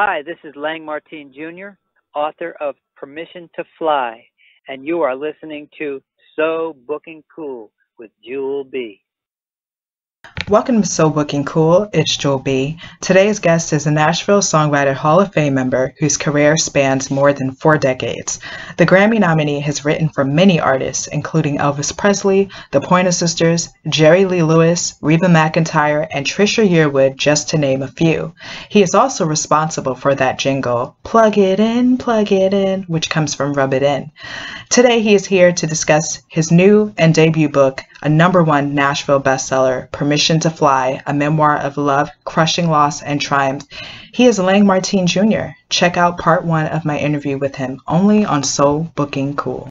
Hi, this is Layng Martine Jr., author of Permission to Fly, and you are listening to So Booking Cool with Jewel B. Welcome to So Booking Cool. It's Jewel B. Today's guest is a Nashville Songwriter Hall of Fame member whose career spans more than 4 decades. The Grammy nominee has written for many artists, including Elvis Presley, the Pointer Sisters, Jerry Lee Lewis, Reba McEntire, and Trisha Yearwood, just to name a few. He is also responsible for that jingle, plug it in, which comes from Rub It In. Today he is here to discuss his new and debut book, a #1 Nashville bestseller, Permission to Fly, a memoir of love, crushing loss, and triumph. He is Layng Martine Jr. Check out part 1 of my interview with him, only on So Booking Cool.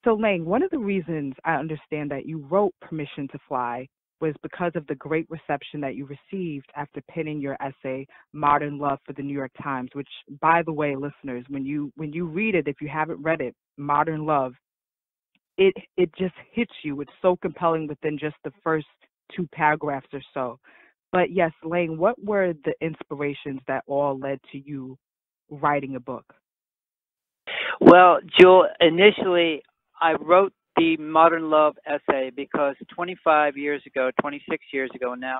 So, Layng, one of the reasons I understand that you wrote Permission to Fly was because of the great reception that you received after penning your essay, Modern Love, for the New York Times, which, by the way, listeners, when you read it, if you haven't read it, Modern Love, it just hits you. It's so compelling within just the first 2 paragraphs or so. But yes, Layng, what were the inspirations that all led to you writing a book? Well, Jewel, initially I wrote the Modern Love essay because 26 years ago now,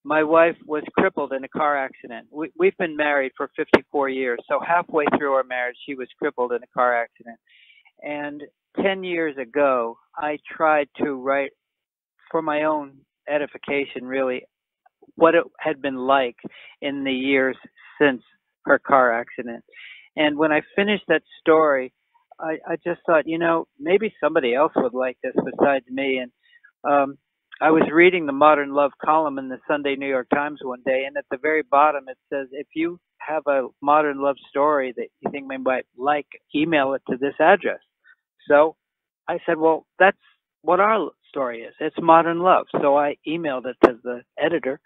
my wife was crippled in a car accident. We've been married for 54 years, so halfway through our marriage, she was crippled in a car accident. And 10 years ago, I tried to write for my own edification, really, what it had been like in the years since her car accident. And when I finished that story, I just thought, maybe somebody else would like this besides me. And I was reading the Modern Love column in the Sunday New York Times one day, and at the very bottom it says, if you have a modern love story that you think we might like, email it to this address. So I said, well, that's what our story is. It's modern love. So I emailed it to the editor,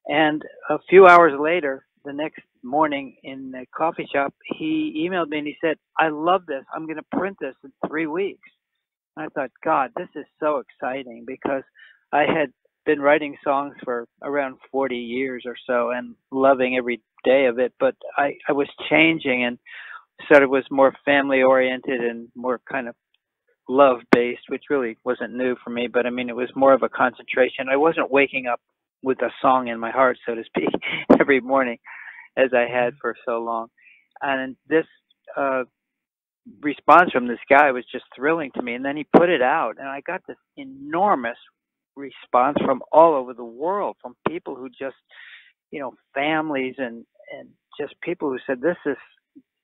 and a few hours later, the next morning in the coffee shop, he emailed me and he said, I love this. I'm going to print this in 3 weeks. And I thought, God, this is so exciting, because I had been writing songs for around 40 years or so and loving every day of it, but I was changing and sort of was more family oriented and more kind of love based, which really wasn't new for me, but I mean, it was more of a concentration. I wasn't waking up with a song in my heart, so to speak, every morning as I had for so long. And this response from this guy was just thrilling to me. And then he put it out, and I got this enormous response from all over the world, from people who just, families and just people who said, this is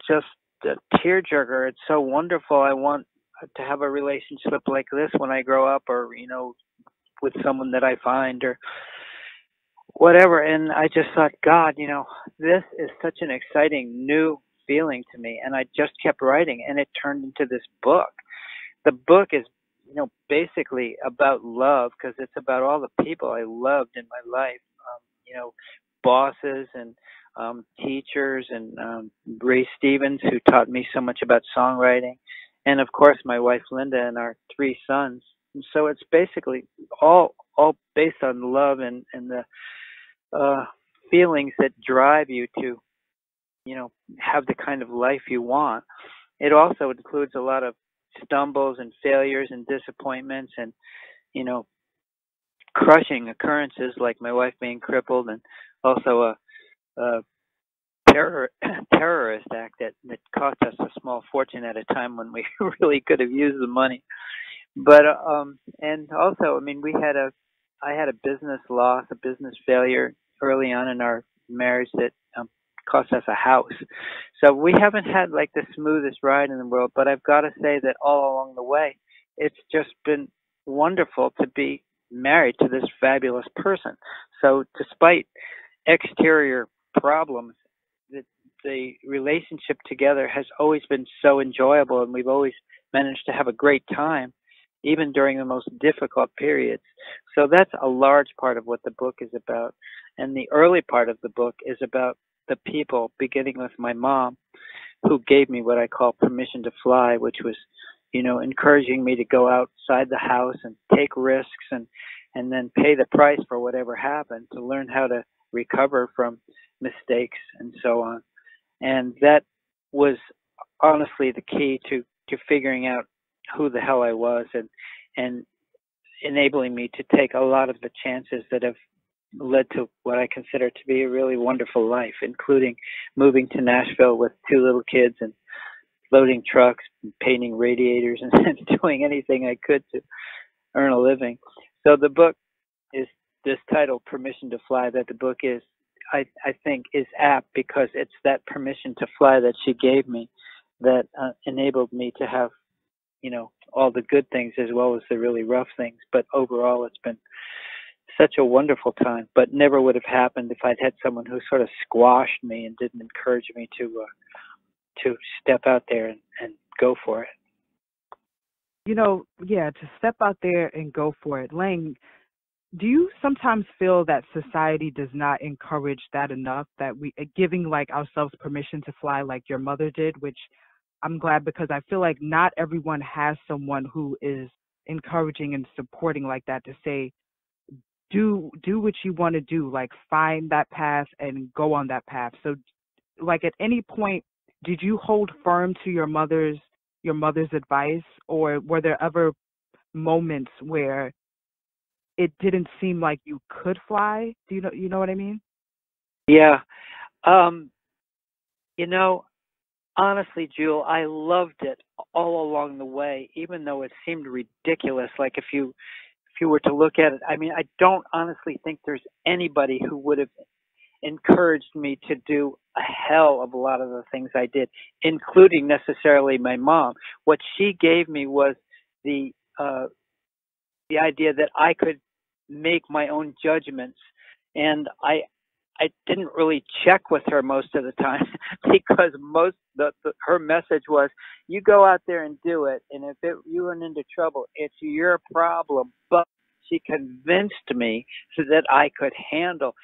just a tearjerker. It's so wonderful. I want to have a relationship like this when I grow up, or, with someone that I find, or whatever. And I just thought, God, this is such an exciting new feeling to me. And I just kept writing, and it turned into this book. The book is, basically about love, because it's about all the people I loved in my life, bosses and teachers, and Ray Stevens, who taught me so much about songwriting, and of course my wife Linda and our 3 sons. And so it's basically all based on love and the feelings that drive you to, have the kind of life you want. It also includes a lot of stumbles and failures and disappointments and, crushing occurrences like my wife being crippled, and also a terrorist act that cost us a small fortune at a time when we really could have used the money. But and also, I mean, I had a business loss, a business failure early on in our marriage that cost us a house. So we haven't had like the smoothest ride in the world, but I've got to say that all along the way, it's just been wonderful to be married to this fabulous person. So despite exterior problems, the relationship together has always been so enjoyable, and we've always managed to have a great time, even during the most difficult periods. So that's a large part of what the book is about. And the early part of the book is about the people, beginning with my mom, who gave me what I call permission to fly, which was, encouraging me to go outside the house and take risks and then pay the price for whatever happened, to learn how to recover from, mistakes and so on. And that was honestly the key to figuring out who the hell I was, and enabling me to take a lot of the chances that have led to what I consider to be a really wonderful life, including moving to Nashville with two little kids and loading trucks, and painting radiators, and doing anything I could to earn a living. So the book is this title, Permission to Fly, that the book is, I think, is apt because it's that permission to fly that she gave me that enabled me to have, all the good things as well as the really rough things. But overall, it's been such a wonderful time, but never would have happened if I'd had someone who sort of squashed me and didn't encourage me to step out there and go for it. Yeah, to step out there and go for it. Layng, do you sometimes feel that society does not encourage that enough, that we giving like ourselves permission to fly like your mother did, which I'm glad, because I feel like not everyone has someone who is encouraging and supporting like that, to say, do what you want to do, like find that path and go on that path. So like at any point, did you hold firm to your mother's advice, or were there ever moments where it didn't seem like you could fly? Do you know what I mean? Yeah. Um, honestly, Jewel, I loved it all along the way, even though it seemed ridiculous. Like if you were to look at it, I mean, I don't honestly think there's anybody who would have encouraged me to do a hell of a lot of the things I did, including necessarily my mom. What she gave me was the idea that I could make my own judgments, and I didn't really check with her most of the time because her message was, you go out there and do it, and if you run into trouble, it's your problem. But she convinced me so that I could handle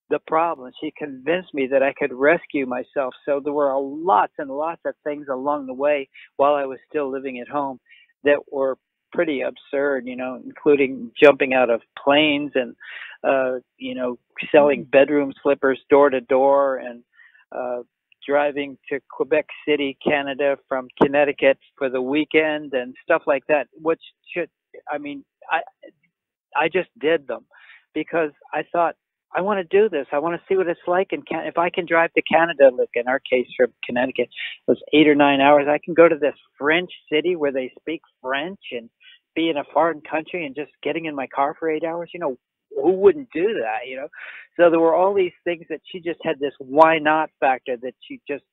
the problem. She convinced me that I could rescue myself. So there were lots and lots of things along the way while I was still living at home that were pretty absurd, including jumping out of planes and, selling bedroom slippers door to door, and driving to Quebec City, Canada from Connecticut for the weekend and stuff like that, which I just did them because I thought, I want to do this. I want to see what it's like. And if I can drive to Canada, like in our case from Connecticut, it was 8 or 9 hours. I can go to this French city where they speak French and be in a foreign country and just getting in my car for 8 hours. Who wouldn't do that? So there were all these things that she just had this why not factor that she just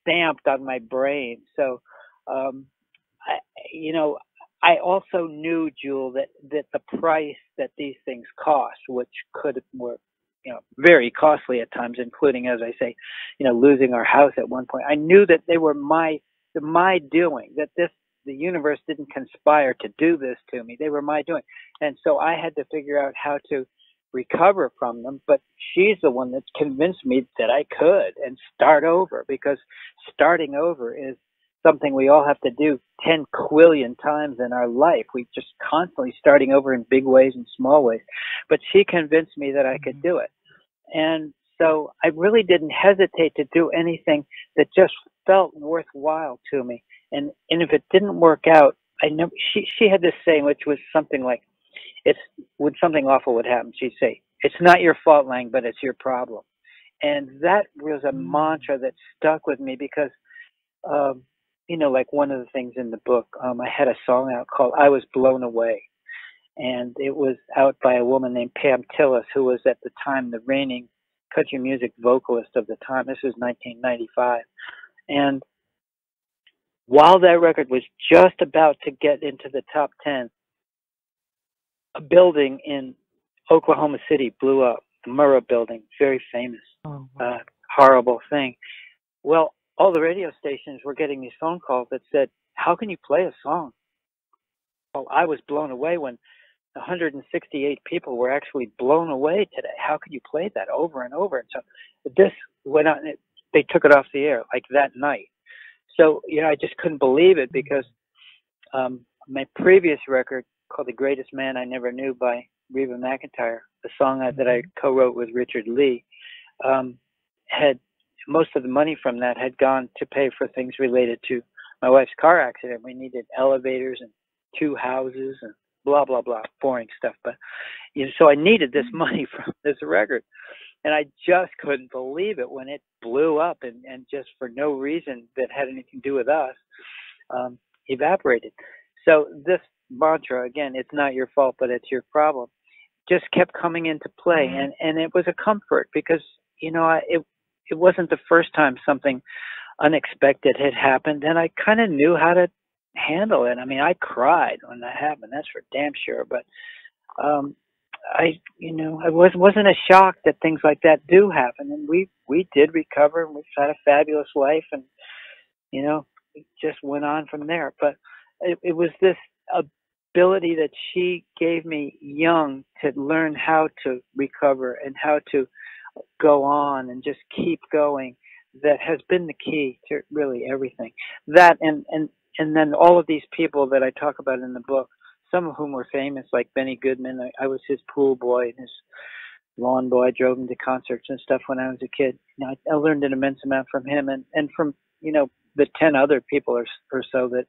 stamped on my brain. So, I, I also knew, Jewel, that the price that these things cost, which were, very costly at times, including, as I say, losing our house at one point. I knew that they were my doing, that the universe didn't conspire to do this to me. They were my doing. And so I had to figure out how to recover from them. But she's the one that convinced me that I could and start over, because starting over is something we all have to do 10 quillion times in our life. We just constantly starting over in big ways and small ways. But she convinced me that I could do it. And so I really didn't hesitate to do anything that just felt worthwhile to me. And if it didn't work out, I know she had this saying, which was something like, when something awful would happen, she'd say, it's not your fault, Layng, but it's your problem. And that was a mantra that stuck with me because, like one of the things in the book, I had a song out called I Was Blown Away. And it was out by a woman named Pam Tillis, who was at the time the reigning country music vocalist of the time. This was 1995. And while that record was just about to get into the top 10, a building in Oklahoma City blew up, the Murrah building, very famous, horrible thing. Well, all the radio stations were getting these phone calls that said, how can you play a song? Well, I was blown away when 168 people were actually blown away today. How could you play that over and over? And so this went on, they took it off the air like that night. So, I just couldn't believe it because my previous record called The Greatest Man I Never Knew by Reba McEntire, a song that I co-wrote with Richard Lee, had most of the money from that had gone to pay for things related to my wife's car accident. We needed elevators and 2 houses and blah blah blah, boring stuff. But so I needed this money from this record, and I just couldn't believe it when it blew up and just for no reason that had anything to do with us, evaporated. So this mantra, again, it's not your fault, but it's your problem, just kept coming into play, and it was a comfort because it wasn't the first time something unexpected had happened, and I kind of knew how to handle it. I mean, I cried when that happened, that's for damn sure, but I wasn't a shock that things like that do happen, and we did recover, and we've had a fabulous life, and it just went on from there. But it was this ability that she gave me young to learn how to recover and how to go on and just keep going, that has been the key to really everything. That and then all of these people that I talk about in the book, some of whom were famous, like Benny Goodman. I was his pool boy and his lawn boy. I drove him to concerts and stuff when I was a kid. I learned an immense amount from him and from the 10 other people or so that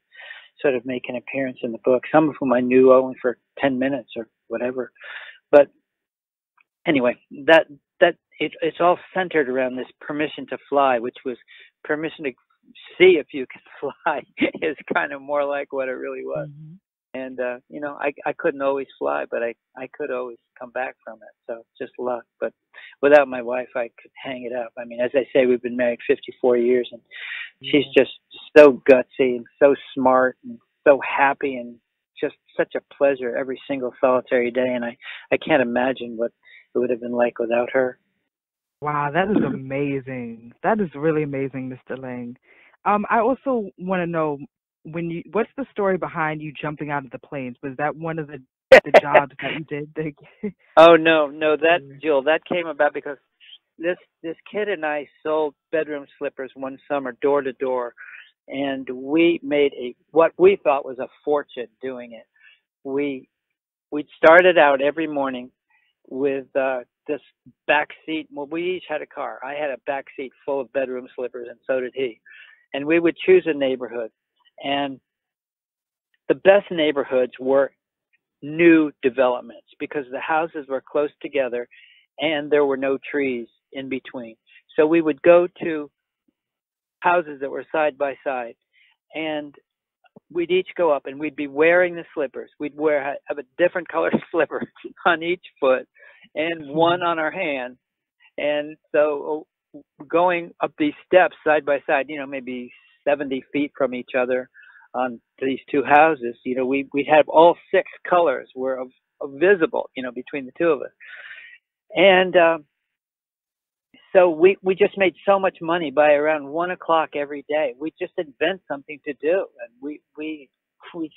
sort of make an appearance in the book, some of whom I knew only for 10 minutes or whatever. But anyway, it's all centered around this permission to fly, which was permission to see if you can fly is kind of more like what it really was. Mm-hmm. And, I couldn't always fly, but I could always come back from it. So just luck. But without my wife, I could hang it up. I mean, as I say, we've been married 54 years, and she's just so gutsy and so smart and so happy and just such a pleasure every single solitary day. And I can't imagine what it would have been like without her. Wow, that is amazing. That is really amazing, Mr. Layng. I also want to know, what's the story behind you jumping out of the planes? Was that one of the jobs that you did? Oh no, Jill, that came about because this kid and I sold bedroom slippers one summer door to door, and we made what we thought was a fortune doing it. We started out every morning with this back seat. Well, we each had a car. I had a back seat full of bedroom slippers, and so did he. And we would choose a neighborhood. And the best neighborhoods were new developments because the houses were close together and there were no trees in between. So we would go to houses that were side by side, and we'd each go up and we'd be wearing the slippers. We'd have a different colored slipper on each foot and one on our hand. And so going up these steps side by side, maybe 70 feet from each other on these two houses, we'd have all 6 colors were visible, between the two of us. And so we just made so much money by around 1 o'clock every day. We just invent something to do. And we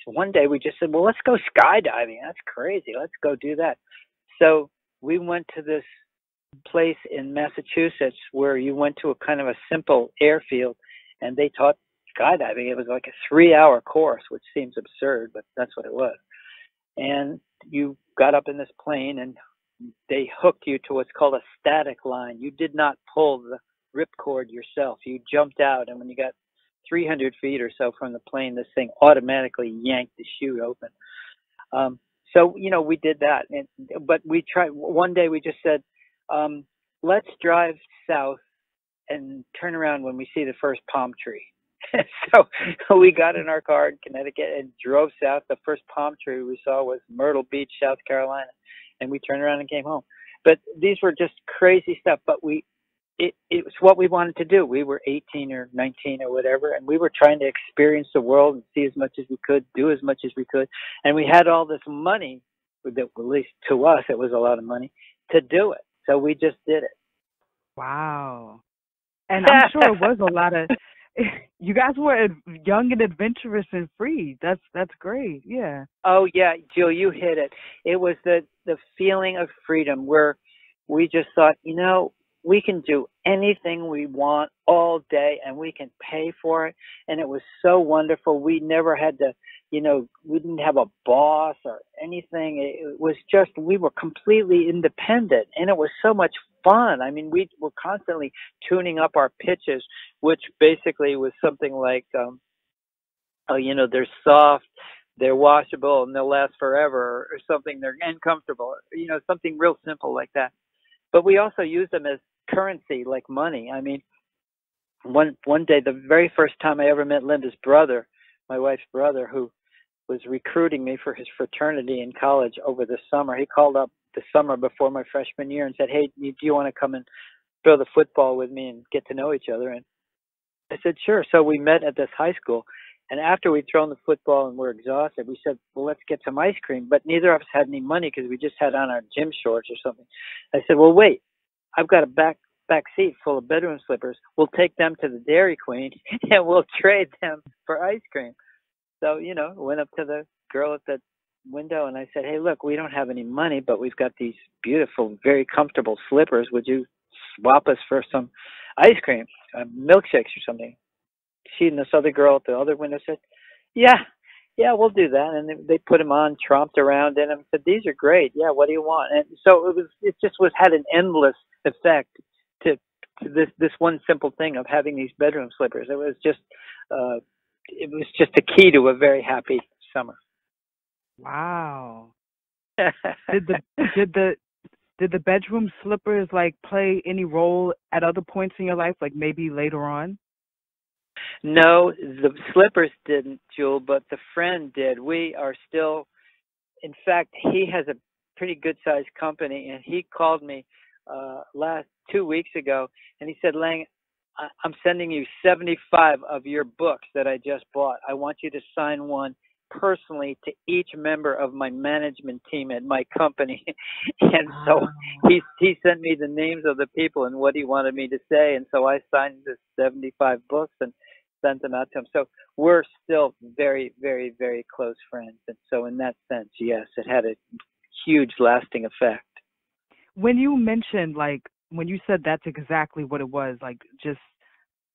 one day we just said, well, let's go skydiving. That's crazy. Let's go do that. So we went to this place in Massachusetts where you went to a kind of a simple airfield, and they taught skydiving. It was like a 3-hour course, which seems absurd, but that's what it was. And you got up in this plane, and they hooked you to what's called a static line. You did not pull the ripcord yourself. You jumped out, and when you got 300 feet or so from the plane, this thing automatically yanked the chute open. So, we did that. But we tried, one day we just said, let's drive south and turn around when we see the first palm tree. So we got in our car in Connecticut and drove south. The first palm tree we saw was Myrtle Beach, South Carolina. And we turned around and came home. But these were just crazy stuff. But it was what we wanted to do. We were 18 or 19 or whatever, and we were trying to experience the world and see as much as we could, do as much as we could. And we had all this money, that at least to us, it was a lot of money, to do it. So we just did it. Wow. And I'm sure it was a lot of, you guys were young and adventurous and free. That's great. Yeah. Oh, yeah, Jill, you hit it. It was the feeling of freedom where we just thought, we can do anything we want all day and we can pay for it. And it was so wonderful. We never had to, we didn't have a boss or anything. It was just, we were completely independent, and it was so much fun. I mean, we were constantly tuning up our pitches, which basically was something like, they're soft, they're washable, and they'll last forever, or something. They're uncomfortable, something real simple like that. But we also use them as currency, like money. I mean, one day, the very first time I ever met Linda's brother, my wife's brother, who was recruiting me for his fraternity in college over the summer. He called up the summer before my freshman year and said, "Hey, do you want to come and throw the football with me and get to know each other?" And I said, "Sure." So we met at this high school. And after we'd thrown the football and were exhausted, we said, "Well, let's get some ice cream." But neither of us had any money because we just had on our gym shorts or something. I said, "Well, wait, I've got a back seat full of bedroom slippers. We'll take them to the Dairy Queen and we'll trade them for ice cream." So, went up to the girl at the window and I said, "Hey, look, we don't have any money, but we've got these beautiful, very comfortable slippers. Would you swap us for some ice cream, milkshakes or something?" She and this other girl at the other window said, "Yeah, yeah, we'll do that." And they put them on, tromped around in them, said, "These are great. Yeah, what do you want?" And so it just had an endless effect to this one simple thing of having these bedroom slippers. Uh, it was just a key to a very happy summer. Wow. Did the did the did the bedroom slippers like play any role at other points in your life, like maybe later on? No, the slippers didn't, Jewel, but the friend did. We are still, in fact, he has a pretty good sized company, and he called me last 2 weeks ago, and he said, "Layng, I'm sending you 75 of your books that I just bought. I want you to sign one personally to each member of my management team at my company." And so he sent me the names of the people and what he wanted me to say, and so I signed the 75 books and sent them out to him. So we're still very, very, very close friends. And so in that sense, yes, it had a huge lasting effect. When you mentioned, like, when you said that's exactly what it was, like just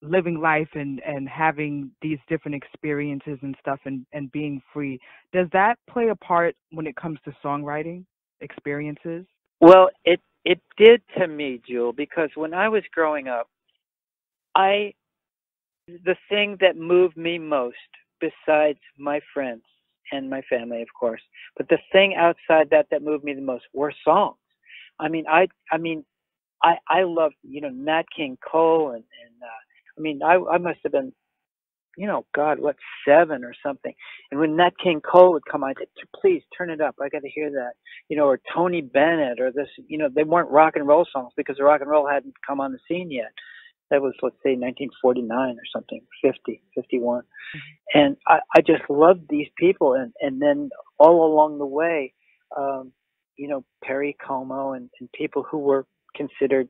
living life and having these different experiences and stuff and being free, does that play a part when it comes to songwriting experiences? Well, it did to me, Jewel, because when I was growing up, the thing that moved me most, besides my friends and my family, of course, but the thing outside that moved me the most were songs. I mean, I loved, Nat King Cole and I must have been, God, what, 7 or something. And when Nat King Cole would come, I'd say, "Please turn it up. I got to hear that." Or Tony Bennett or this, they weren't rock and roll songs because rock and roll hadn't come on the scene yet. That was, let's say, 1949 or something, 50, 51. And I just loved these people. And then all along the way, Perry Como and people who were considered,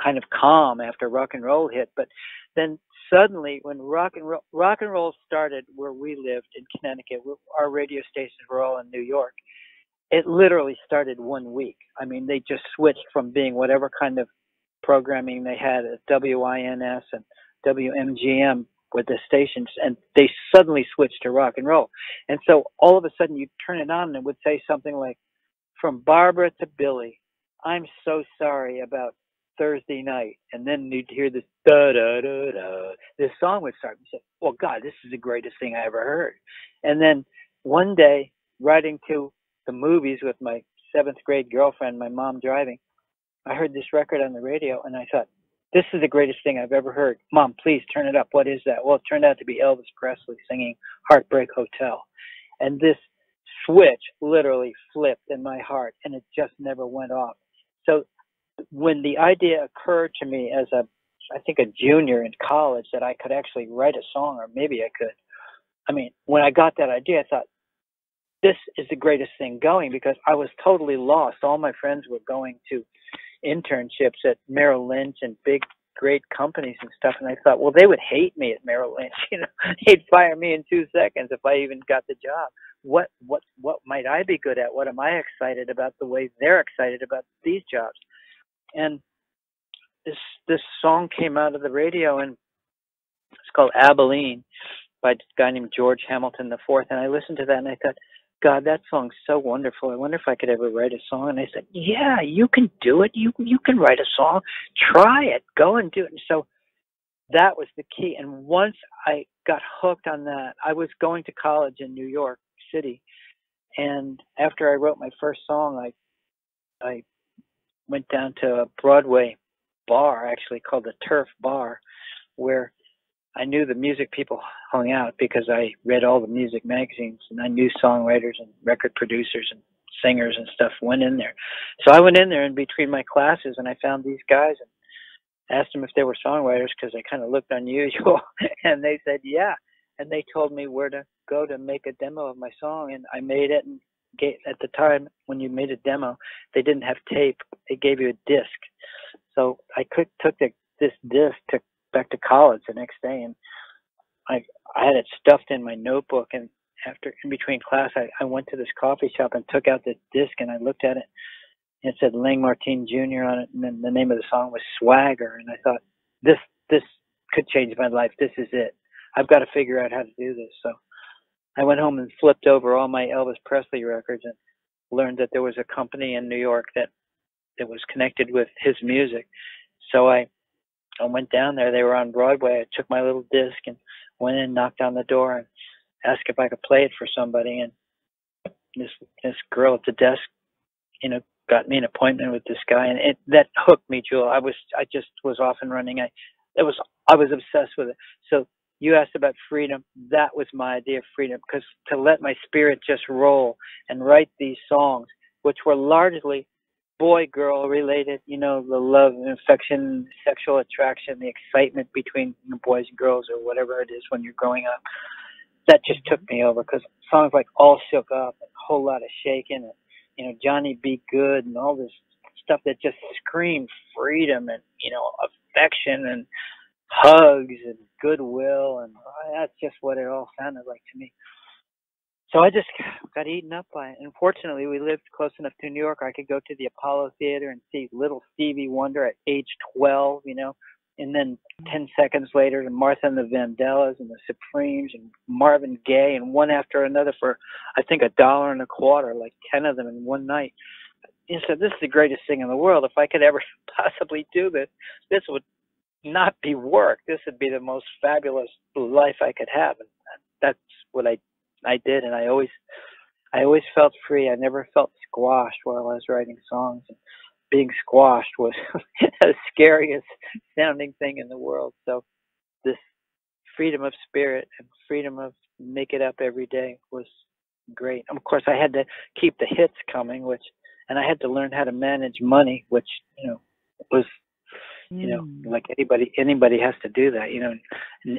kind of calm after rock and roll hit. But then suddenly when rock and roll started where we lived in Connecticut, our radio stations were all in New York. It literally started 1 week. I mean, they just switched from being whatever kind of programming they had at WINS and WMGM with the stations, and they suddenly switched to rock and roll. And so all of a sudden you turn it on and it would say something like, "From Barbara to Billy, I'm so sorry about Thursday night." And then you'd hear this da da da da. This song would start. You say, "Well, God, this is the greatest thing I ever heard." And then one day, riding to the movies with my 7th grade girlfriend, my mom driving, I heard this record on the radio, and I thought, "This is the greatest thing I've ever heard. Mom, please turn it up. What is that?" Well, it turned out to be Elvis Presley singing "Heartbreak Hotel." And this switch literally flipped in my heart, and it just never went off. So when the idea occurred to me as I think a junior in college, that I could actually write a song, or maybe I could. I mean, when I got that idea, I thought, this is the greatest thing going, because I was totally lost. All my friends were going to internships at Merrill Lynch and big, great companies and stuff. And I thought, well, they would hate me at Merrill Lynch. They'd fire me in 2 seconds if I even got the job. What might I be good at? What am I excited about the way they're excited about these jobs? And this song came out of the radio, and it's called Abilene by a guy named George Hamilton IV. And I listened to that and I thought, God, that song's so wonderful. I wonder if I could ever write a song. And I said, yeah, you can do it. You can write a song. Try it. Go and do it. And so that was the key. And once I got hooked on that, I was going to college in New York City. And after I wrote my first song, I went down to a Broadway bar, actually called the Turf Bar, where I knew the music people hung out because I read all the music magazines, and I knew songwriters and record producers and singers and stuff went in there. So I went in there in between my classes, and I found these guys and asked them if they were songwriters because they kind of looked unusual, and they said yeah. And they told me where to go to make a demo of my song, and I made it. And at the time, when you made a demo, they didn't have tape; they gave you a disc. So I took this disc back to college the next day, and I had it stuffed in my notebook. And after, in between class, I went to this coffee shop and took out the disc, and I looked at it, and it said Layng Martine Jr. on it, and then the name of the song was Swagger. And I thought, this could change my life. This is it. I've got to figure out how to do this. So I went home and flipped over all my Elvis Presley records and learned that there was a company in New York that was connected with his music. So I went down there. They were on Broadway. I took my little disc and went in, knocked on the door, and asked if I could play it for somebody. And this girl at the desk, got me an appointment with this guy, and that hooked me, Jewel. I just was off and running. I was obsessed with it. So you asked about freedom. That was my idea of freedom, because to let my spirit just roll and write these songs, which were largely boy-girl related, the love and affection, sexual attraction, the excitement between boys and girls, or whatever it is when you're growing up. That just took me over, because songs like All Shook Up and A Whole Lot of Shaking and, Johnny Be Good and all this stuff that just screamed freedom and, affection and hugs and goodwill, and that's just what it all sounded like to me. So I just got eaten up by it. And fortunately, we lived close enough to New York. I could go to the Apollo Theater and see Little Stevie Wonder at age 12, and then 10 seconds later, the Martha and the Vandellas and the Supremes and Marvin Gaye, and one after another for, I think, $1.25, like 10 of them in one night. And so this is the greatest thing in the world. If I could ever possibly do this, this would not be work. This would be the most fabulous life I could have. And that's what I did, and I always felt free. I never felt squashed while I was writing songs. And being squashed was the scariest sounding thing in the world. So this freedom of spirit and freedom of make it up every day was great. Of course, I had to keep the hits coming, and I had to learn how to manage money, which was like anybody has to do that,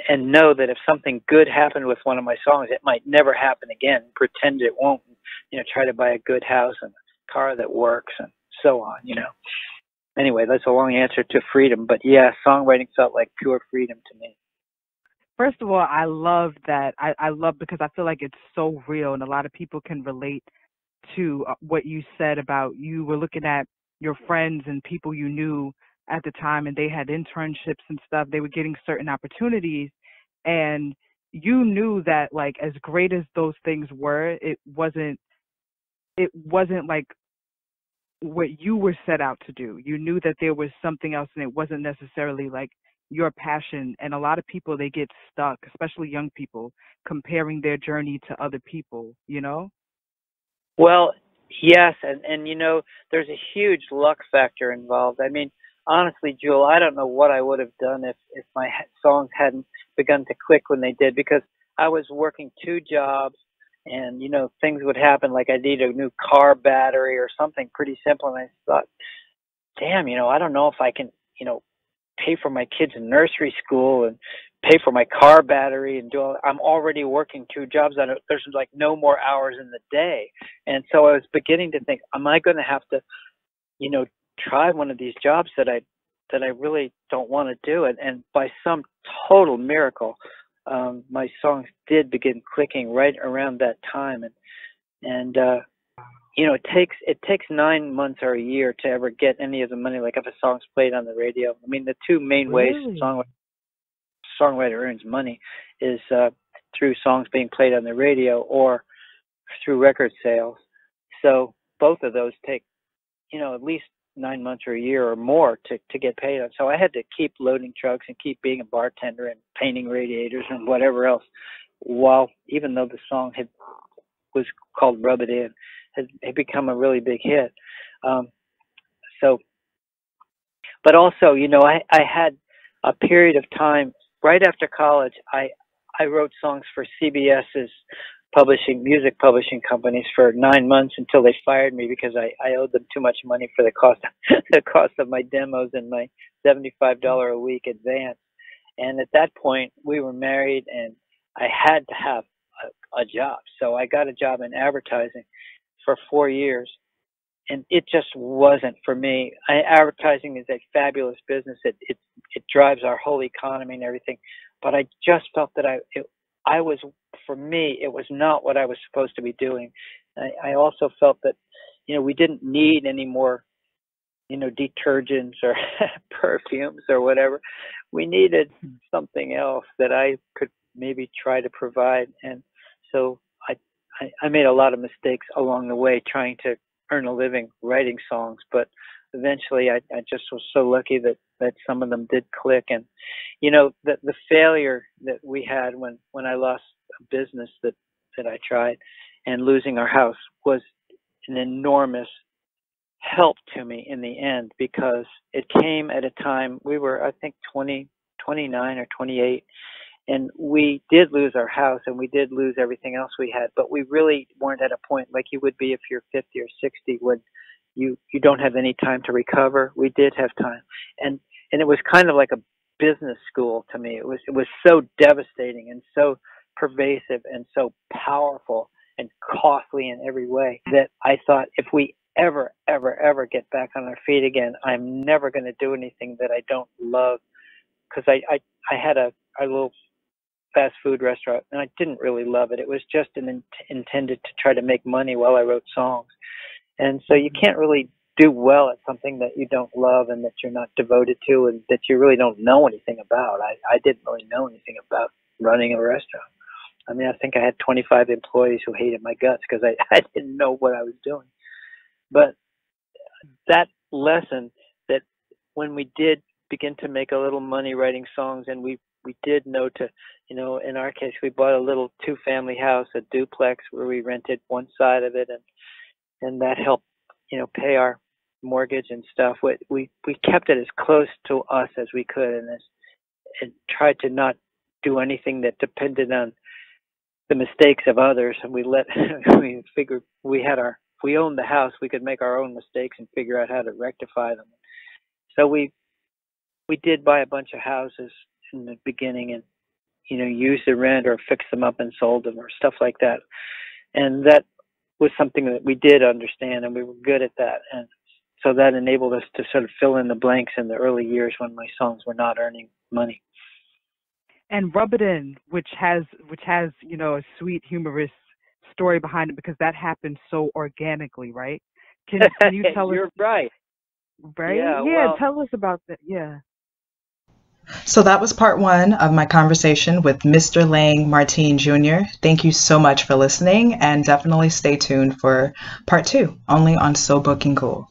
and know that if something good happened with one of my songs, it might never happen again. Pretend it won't, try to buy a good house and a car that works and so on, Anyway, that's a long answer to freedom, but yeah, songwriting felt like pure freedom to me. First of all, I love that. I love, because I feel like it's so real, and a lot of people can relate to what you said about you were looking at your friends and people you knew at the time, and they had internships and stuff. They were getting certain opportunities, and you knew that, like, as great as those things were, it wasn't like what you were set out to do. You knew that there was something else, and it wasn't necessarily like your passion. And a lot of people, they get stuck, especially young people, comparing their journey to other people, Well, yes, and there's a huge luck factor involved. I mean, honestly, Jewel, I don't know what I would have done if my songs hadn't begun to click when they did, because I was working 2 jobs, and things would happen, like I need a new car battery or something pretty simple, and I thought, damn, I don't know if I can, pay for my kids' nursery school and pay for my car battery and I'm already working 2 jobs. There's like no more hours in the day. And so I was beginning to think, am I going to have to, try one of these jobs that I really don't want to do? And by some total miracle, my songs did begin clicking right around that time. And it takes 9 months or a year to ever get any of the money, like if a song's played on the radio. I mean, the 2 main ways songwriter earns money is through songs being played on the radio, or through record sales. So both of those take, at least 9 months or a year or more to get paid on. So I had to keep loading trucks and keep being a bartender and painting radiators and whatever else, while even though the song was called Rub It In, had become a really big hit. So, but also, I had a period of time right after college. I wrote songs for CBS's music publishing companies for 9 months until they fired me because I owed them too much money for the cost of my demos and my $75 a week advance. And at that point, we were married, and I had to have a job. So I got a job in advertising for 4 years, and it just wasn't for me. Advertising is a fabulous business. It drives our whole economy and everything, but I just felt that for me, it was not what I was supposed to be doing. I also felt that, we didn't need any more, detergents or perfumes or whatever. We needed something else that I could maybe try to provide. And so I made a lot of mistakes along the way trying to earn a living writing songs, but eventually I just was so lucky that some of them did click. And the failure that we had when I lost a business that I tried, and losing our house, was an enormous help to me in the end, because it came at a time we were, I think, 29 or 28, and we did lose our house and we did lose everything else we had, but we really weren't at a point like you would be if you're 50 or 60 when you don't have any time to recover. We did have time, and it was kind of like a business school to me. It was so devastating and so pervasive and so powerful and costly in every way that I thought, if we ever get back on our feet again, I'm never going to do anything that I don't love. Because I had a little fast food restaurant, and I didn't really love it. It was just intended to try to make money while I wrote songs. And so you can't really do well at something that you don't love and that you're not devoted to and that you really don't know anything about. I didn't really know anything about running a restaurant. I mean, I think I had 25 employees who hated my guts because I didn't know what I was doing. But that lesson, that when we did begin to make a little money writing songs, and we did know to, in our case, we bought a little 2-family house, a duplex, where we rented one side of it, and that helped, pay our mortgage and stuff. We kept it as close to us as we could, and tried to not do anything that depended on the mistakes of others. And we figured we owned the house, we could make our own mistakes and figure out how to rectify them. So we did buy a bunch of houses in the beginning, and use the rent or fix them up and sold them or stuff like that. And that was something that we did understand, and we were good at that. And so that enabled us to sort of fill in the blanks in the early years when my songs were not earning money. And Rub It In, which has a sweet, humorous story behind it, because that happened so organically, right? Can you tell us? You're right. Right? Yeah, well, tell us about that. Yeah. So that was part 1 of my conversation with Mr. Layng Martine Jr. Thank you so much for listening, and definitely stay tuned for part 2, only on So Booking Cool.